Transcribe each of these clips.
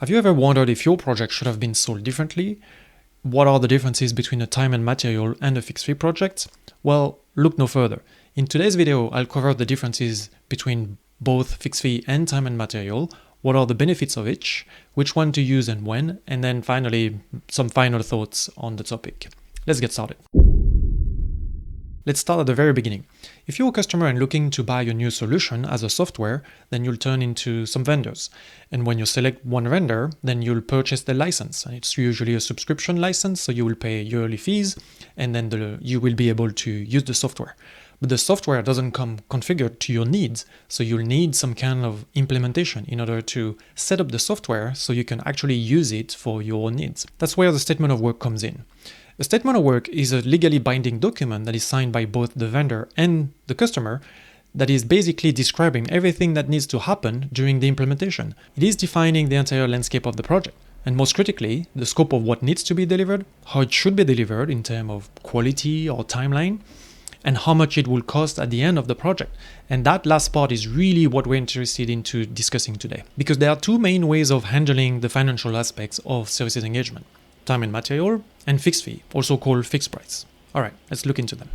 Have you ever wondered if your project should have been sold differently? What are the differences between a time and material and a fixed fee project? Well, look no further. In today's video, I'll cover the differences between both fixed fee and time and material, what are the benefits of each, which one to use and when, and then finally, some final thoughts on the topic. Let's get started. Let's start at the very beginning. If you're a customer and looking to buy a new solution as a software, then you'll turn into some vendors. And when you select one vendor, then you'll purchase the license. And it's usually a subscription license, so you will pay yearly fees, and then you will be able to use the software. But the software doesn't come configured to your needs, so you'll need some kind of implementation in order to set up the software so you can actually use it for your needs. That's where the statement of work comes in. A statement of work is a legally binding document that is signed by both the vendor and the customer that is basically describing everything that needs to happen during the implementation. It is defining the entire landscape of the project, and most critically, the scope of what needs to be delivered, how it should be delivered in terms of quality or timeline, and how much it will cost at the end of the project. And that last part is really what we're interested in discussing today, because there are two main ways of handling the financial aspects of services engagement: time and material, and fixed fee, also called fixed price. All right, let's look into them.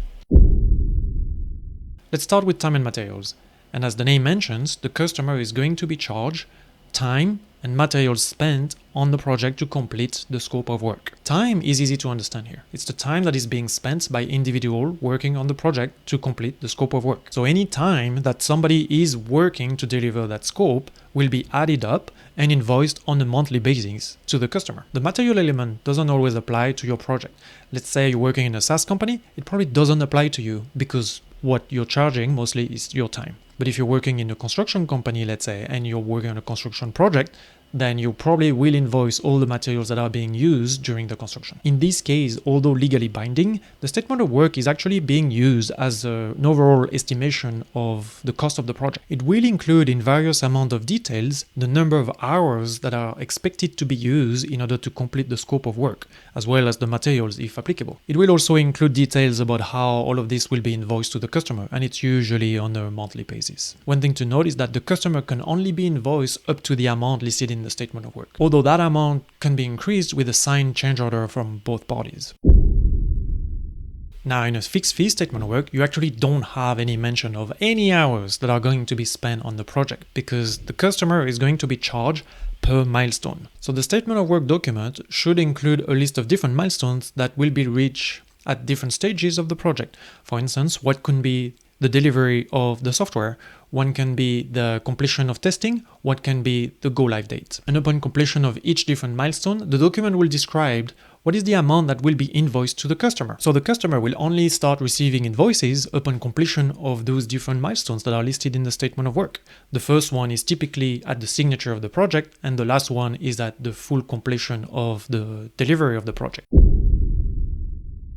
Let's start with time and materials. And as the name mentions, the customer is going to be charged time and materials spent on the project to complete the scope of work. Time is easy to understand here. It's the time that is being spent by individual working on the project to complete the scope of work. So any time that somebody is working to deliver that scope will be added up and invoiced on a monthly basis to the customer. The material element doesn't always apply to your project. Let's say you're working in a SaaS company, it probably doesn't apply to you because what you're charging mostly is your time. But if you're working in a construction company, let's say, and you're working on a construction project, then you probably will invoice all the materials that are being used during the construction. In this case, although legally binding, the statement of work is actually being used as an overall estimation of the cost of the project. It will include in various amount of details the number of hours that are expected to be used in order to complete the scope of work, as well as the materials if applicable. It will also include details about how all of this will be invoiced to the customer, and it's usually on a monthly basis. One thing to note is that the customer can only be invoiced up to the amount listed in the statement of work, although that amount can be increased with a signed change order from both parties. Now, in a fixed fee statement of work, you actually don't have any mention of any hours that are going to be spent on the project because the customer is going to be charged per milestone. So the statement of work document should include a list of different milestones that will be reached at different stages of the project. For instance, what could be the delivery of the software, one can be the completion of testing, what can be the go-live date. And upon completion of each different milestone, the document will describe what is the amount that will be invoiced to the customer. So the customer will only start receiving invoices upon completion of those different milestones that are listed in the statement of work. The first one is typically at the signature of the project, and the last one is at the full completion of the delivery of the project.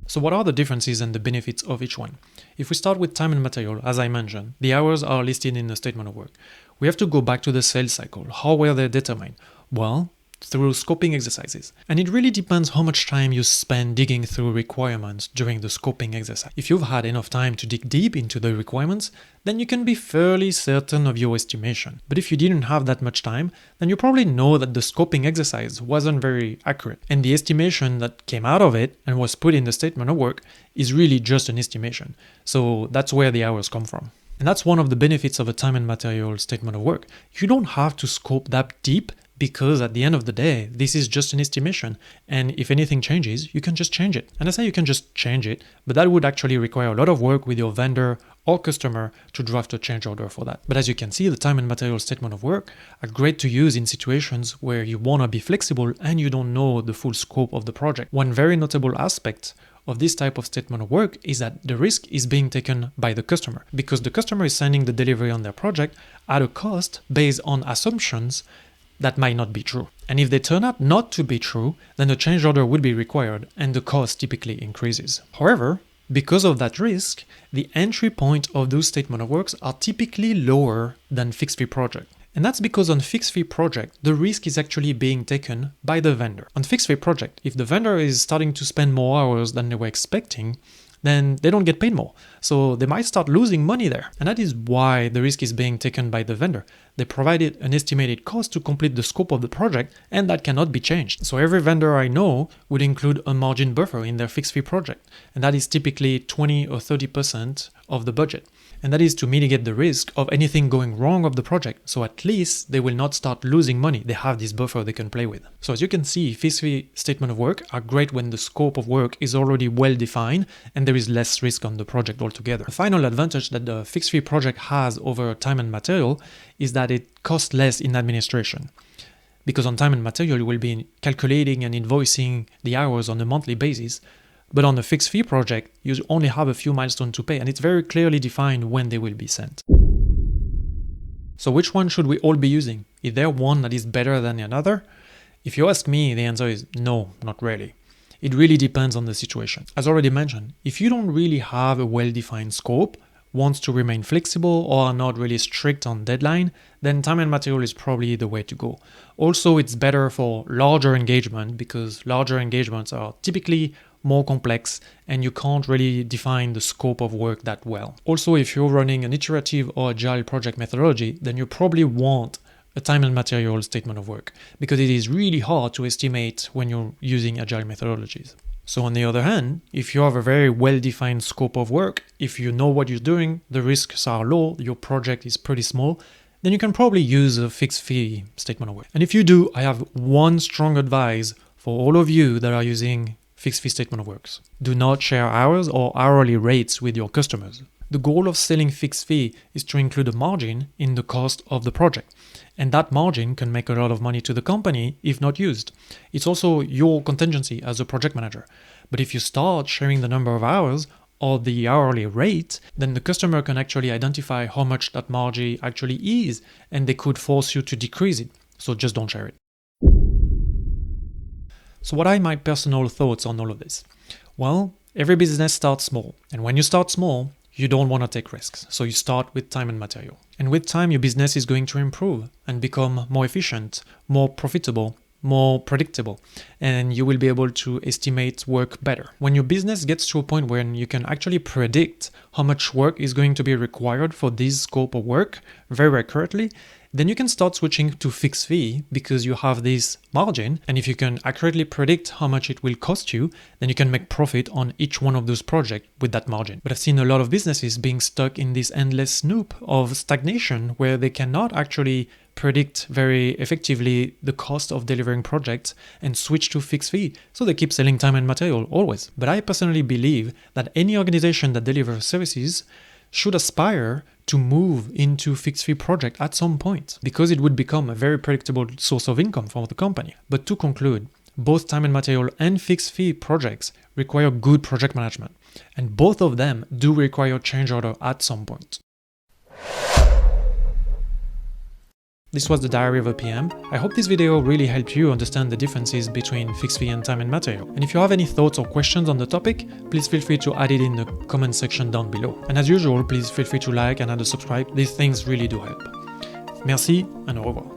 So what are the differences and the benefits of each one? If we start with time and material, as I mentioned, the hours are listed in the statement of work. We have to go back to the sales cycle. How were they determined? Well, through scoping exercises. And it really depends how much time you spend digging through requirements during the scoping exercise. If you've had enough time to dig deep into the requirements, then you can be fairly certain of your estimation. But if you didn't have that much time, then you probably know that the scoping exercise wasn't very accurate. And the estimation that came out of it and was put in the statement of work is really just an estimation. So that's where the hours come from. And that's one of the benefits of a time and material statement of work. You don't have to scope that deep because at the end of the day, this is just an estimation. And if anything changes, you can just change it. And I say you can just change it, but that would actually require a lot of work with your vendor or customer to draft a change order for that. But as you can see, the time and material statement of work are great to use in situations where you want to be flexible and you don't know the full scope of the project. One very notable aspect of this type of statement of work is that the risk is being taken by the customer because the customer is sending the delivery on their project at a cost based on assumptions that might not be true. And if they turn out not to be true, then a change order would be required and the cost typically increases. However, because of that risk, the entry point of those statement of works are typically lower than fixed fee project. And that's because on fixed fee project, the risk is actually being taken by the vendor. On fixed fee project, if the vendor is starting to spend more hours than they were expecting, then they don't get paid more. So they might start losing money there. And that is why the risk is being taken by the vendor. They provided an estimated cost to complete the scope of the project, and that cannot be changed. So every vendor I know would include a margin buffer in their fixed fee project, and that is typically 20 or 30% of the budget. And that is to mitigate the risk of anything going wrong of the project, so at least they will not start losing money. They have this buffer they can play with. So as you can see, fixed fee statement of work are great when the scope of work is already well defined and there is less risk on the project altogether. The final advantage that the fixed fee project has over time and material is that it costs less in administration. Because on time and material you will be calculating and invoicing the hours on a monthly basis, but on a fixed fee project, you only have a few milestones to pay, and it's very clearly defined when they will be sent. So which one should we all be using? Is there one that is better than another? If you ask me, the answer is no, not really. It really depends on the situation. As already mentioned, if you don't really have a well-defined scope, wants to remain flexible, or are not really strict on deadline, then time and material is probably the way to go. Also, it's better for larger engagement because larger engagements are typically more complex and you can't really define the scope of work that well. Also, if you're running an iterative or agile project methodology, then you probably want a time and material statement of work because it is really hard to estimate when you're using agile methodologies. So on the other hand, if you have a very well-defined scope of work, if you know what you're doing, the risks are low, your project is pretty small, then you can probably use a fixed fee statement of work. And if you do, I have one strong advice for all of you that are using fixed fee statement of works. Do not share hours or hourly rates with your customers. The goal of selling fixed fee is to include a margin in the cost of the project. And that margin can make a lot of money to the company if not used. It's also your contingency as a project manager. But if you start sharing the number of hours or the hourly rate, then the customer can actually identify how much that margin actually is, and they could force you to decrease it. So just don't share it. So what are my personal thoughts on all of this? Well, every business starts small. And when you start small, you don't want to take risks. So you start with time and material. And with time, your business is going to improve and become more efficient, more profitable, more predictable, and you will be able to estimate work better. When your business gets to a point where you can actually predict how much work is going to be required for this scope of work very accurately, then you can start switching to fixed fee because you have this margin. And if you can accurately predict how much it will cost you, then you can make profit on each one of those projects with that margin. But I've seen a lot of businesses being stuck in this endless loop of stagnation where they cannot actually predict very effectively the cost of delivering projects and switch to fixed fee. So they keep selling time and material always. But I personally believe that any organization that delivers services should aspire to move into fixed fee project at some point because it would become a very predictable source of income for the company. But to conclude, both time and material and fixed fee projects require good project management, and both of them do require change order at some point. This was the Diary of a PM. I hope this video really helped you understand the differences between fixed fee and time and material. And if you have any thoughts or questions on the topic, please feel free to add it in the comment section down below. And as usual, please feel free to like and add a subscribe. These things really do help. Merci and au revoir.